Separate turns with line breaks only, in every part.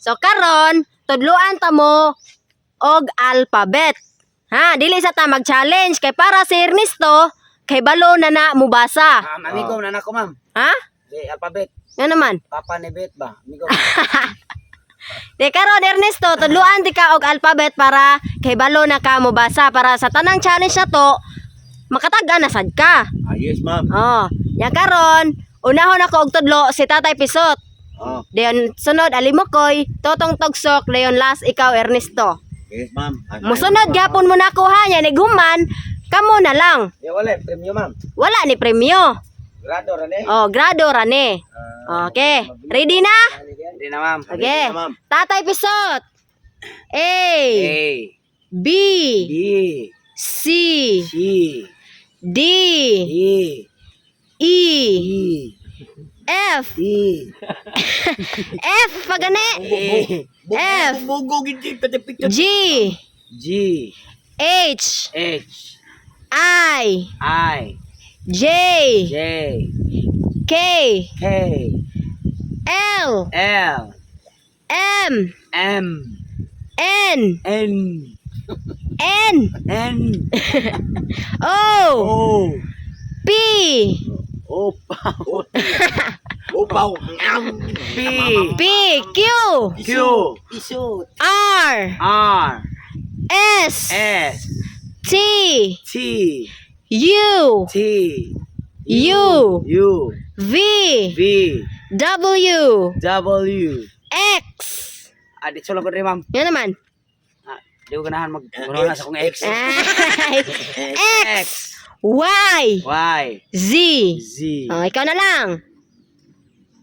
So karon tudloan ta mo og alphabet. Ha, dili sa ta mag-challenge kay para si Ernesto kay balo na mubasa.
Amigo na nako ma'am.
Ha?
Di alphabet.
Nga naman.
Papa ni Bet ba? Amigo.
Di karon Ernesto, tudloan di ka og alphabet para kay balo na ka mubasa para sa tanang challenge na to makatag-an na sad ka.
Yes ma'am.
Oh, yan karon, unahon ako og tudlo si Tatay Pisot.
Oh.
Diyon sunod Alimokoy, Totong Togsok, Leon Las, ikaw Ernesto.
Yes ma'am.
Musunod gyapon mo nakuha niya ni Guman, kamo na lang.
Ya wala premium ma'am.
Wala ni premyo.
Grado ra ni.
Oh, grado ra ni. Okay, ready na?
Di na ma'am.
Okay. Tatay Pisot. A,
A
B,
B
C,
C
D,
E
E,
E
F,
E
F pagani. F,
Bugo gid pati picture.
G,
G
H,
H
I,
I
J,
J
K,
K
L,
L
M,
M
N,
N
N,
N
O,
O
P,
Opaw Opaw P
P, Q,
Q
R,
R
S,
S
T,
T
U,
T
U,
U
V,
V
W,
W
X.
dito lang ko rin ma'am.
Yan naman.
Di ko ganahan mag-ganahan sa kong X.
X, Y,
Y
Z.
Z
Oh, ikaw na lang.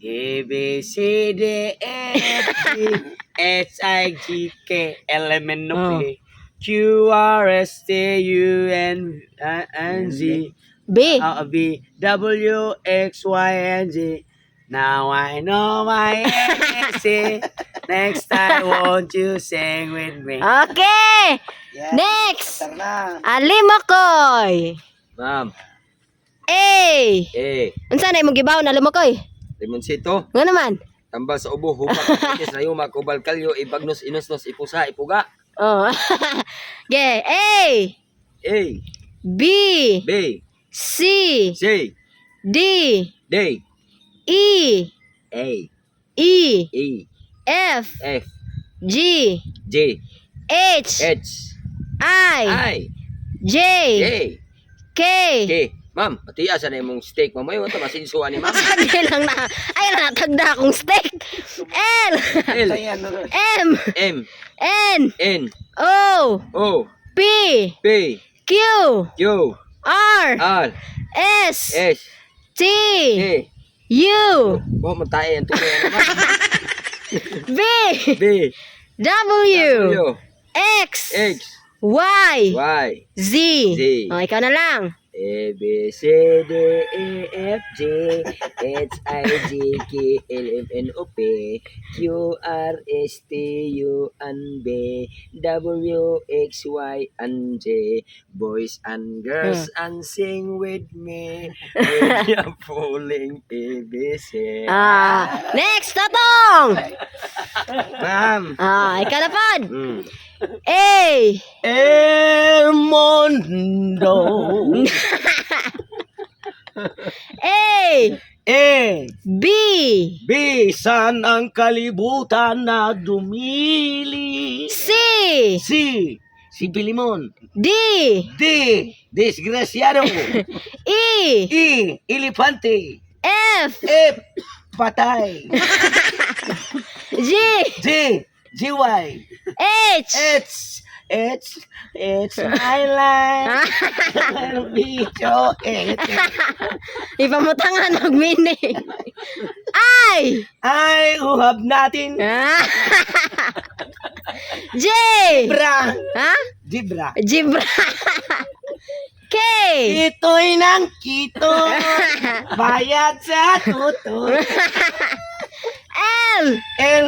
A B C D E F G H I J K L M N O P Q R S T U N Z
B.
B W X Y and Z. Now I know my ABC. Next time, won't you sing with me?
Okay.
Yeah.
Next.
Tara na.
Alimokoy.
Ma'am,
A. Unsa na imong gibaw na Alimokoy?
limonsito,
Nga naman.
tambal sa ubo, hupak, itis na yuma, kubal kalyo, ibagnos, inosnos, ipusa, ipuga.
Oh. Okay. A.
A,
B.
B,
C.
C,
D.
D,
E.
A,
E.
E,
F.
F,
G.
J,
H.
H,
I.
I,
J.
J,
K.
K. Ma'am, pati asa na imong steak, ma'am. Ayaw ito, masinsuan ni ma'am.
Sige lang na. Ay, natagda akong steak. L.
L,
M.
M,
N.
N,
O.
O,
P.
P,
Q.
Q,
R.
R,
S.
S,
T.
A.
U.
Huwag mo tayo ang tuloy na ma'am.
V.
B,
W.
W,
X.
X,
Y.
Y,
Z.
Z.
O, ikaw na lang.
A, B, C, D, E, F, G, H, I, J, K, L, M, N, O, P, Q, R, S, T, U, and B, W, X, Y, and Z. Boys and girls, and sing with me. When you're pulling ABC.
Next, Totong.
Ma'am.
Ikaw na pod.
Mm.
A.
El mundo.
A.
A.
B.
Bisan ang kalibutan na dumili.
C.
Si Pilimon.
D.
D. Disgraciado.
E.
E. Elefante.
F.
F. Patay.
G.
G. GY.
H.
It's my life. Bicho.
Ipamutangan og meaning. I.
Ay, uhab natin.
J.
Bra.
Ha?
Jibra.
Jibra. K.
Ito'y nang kito. Bayad sa tuto.
L.
L.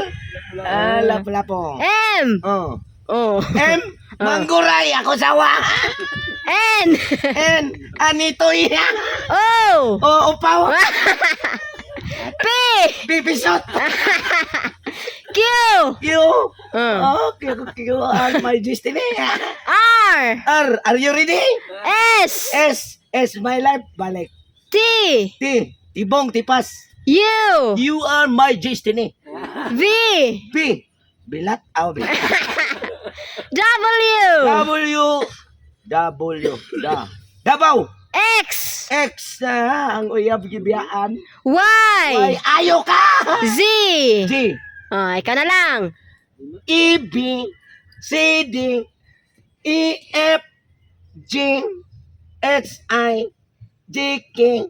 Lapo-lapo.
M.
Oh.
Oh.
M. Mangguray ako sawa.
N.
N. Anito iya.
O.
O, upaw.
P.
Bibisot.
Q.
Q. Okay, Q are my destiny.
R.
Are you ready?
S.
S my life. Balik.
T.
Tibong, tipas.
U.
You are my destiny.
V.
B. Bilat. B.
W.
Dabaw.
X.
X na ang uyab gibiyaan.
Y.
Ay, ayo ka!
Z.
G.
Ikaw na lang.
E, B, C, D, E, F, G, H, I, J, K,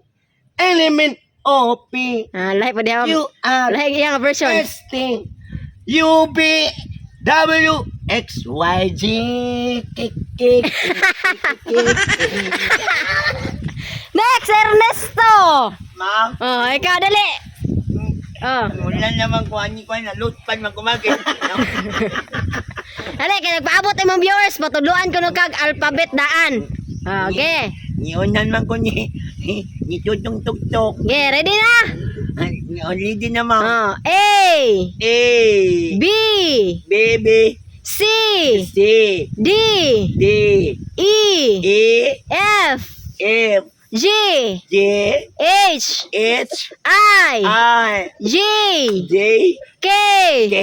element O, P,
Lahi pa diya.
Q, R,
Lahi iyang version.
S, T, U, B, W, X, Y, Z, K, K, K,
Next, Ernesto.
Ma'am,
Ikaw dali.
wala naman kung na lutpan magkumagin.
Dali, kaya nagpaabot imong viewers, patuluan ko nung kag alphabet daan. Okay.
Niunan man ko ni tutong tuktok.
Okay, ready na?
Already na ma'am.
A.
A,
B.
baby,
C.
C,
D.
D,
E.
E,
F.
F,
G.
J,
H.
H,
I.
I,
J.
J,
K.
K,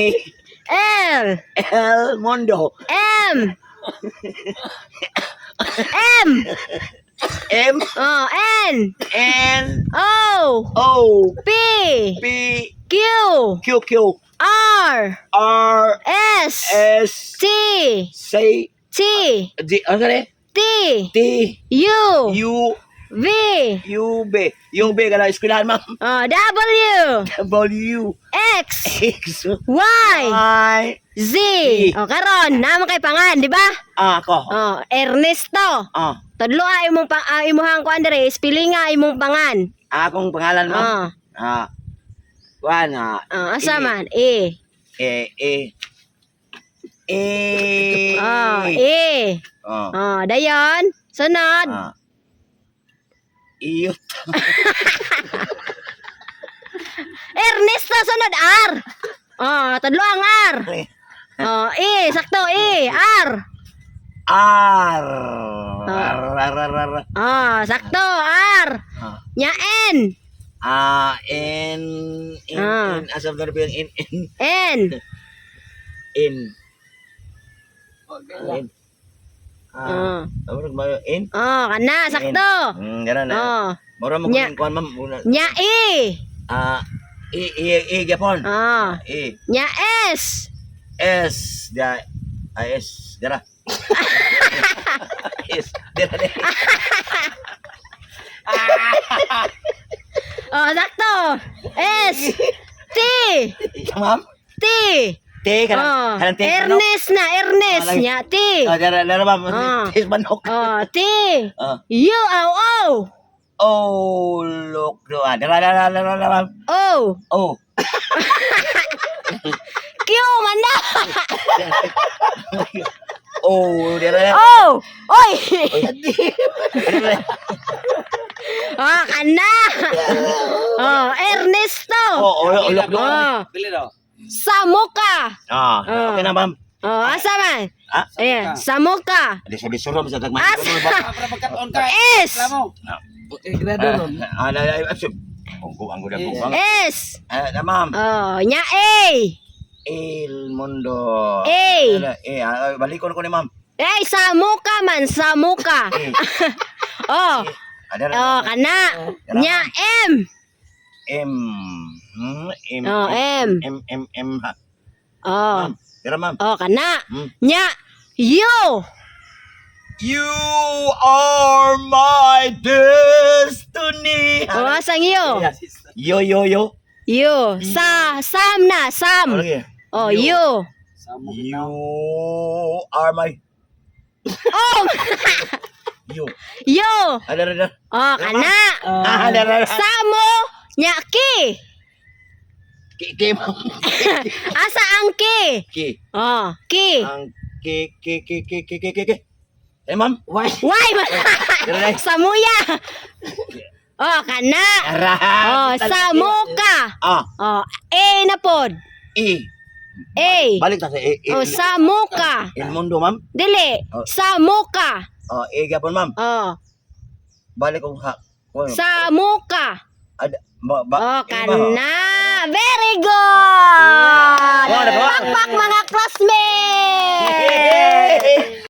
L.
L, Mondo,
M. M.
M,
N.
N,
O.
O,
P.
P,
Q.
Q, Q,
R.
R,
S.
S,
T.
C,
T.
D, ano ka
T.
T,
U.
U,
V.
U, B. Yung B ka na eskwelahan, ma'am.
W.
W,
X.
X,
Y.
Y,
Z. Karon, naman kay pangan, di ba?
ako.
Ernesto. Tudlo imong imuhang kuan dire, spelling imong pangan.
Akong pangalan, ma'am. Kuan,
Asa man? E.
E.
E. Dayon. Sunod.
Iyot.
Ernesto sunod R. Tudlo ang R. E, sakto E, R.
R.
Sakto R. Nya N.
N. Asam na rin yung
N.
N. Tawag ba yung N?
Kana, sakto.
Gano'n na. Mura mo
Nya.
kung kuhan, ma'am.
Nya E.
Gapon. E.
Nya S.
S. S. Dara. S. Dara.
Sakto. S. T.
Ma'am?
T.
T. Kanang T.
Ernest na, Ernest. Nya T.
Dara, ma'am. T. Manok.
T. U. O.
Oh, look. Dara, ma'am.
O.
Oh.
Q. Manda.
Oh, dara.
O. Oy. Kana. Ernesto.
Look.
Samuka.
Okay na, ma'am.
Asa man? Ayan, Samuka.
Hindi sabi surom sa tagman.
S. S.
Ma'am.
Nya A.
El Mundo.
A.
Balikon ko ni ma'am.
Samuka man, Samuka. Kana. Nya M.
M. M. Tira ma'am.
Kana. Nya U.
You are my destiny.
Asang U.
Yo.
U. Sam na, Sam. U.
You are my. You.
U.
Ada.
Kana.
Ada.
Samo. Nya Ki.
Ki.
Asa ang Ki?
Ki.
Ki.
Ang ki. Ma'am. Why?
Samuya. Kana. Samuka. A na pod.
E.
A.
Balik ta sa
Oh, sa muka.
Il mundo, ma'am.
Dili.
Oh.
Sa muka.
Oh, gapon, ma'am.
Oh.
Balik kong ha.
Sa muka.
Ada
Oh,
ba?
kana. Very good.
Yeah.
Pakpak mga classmates.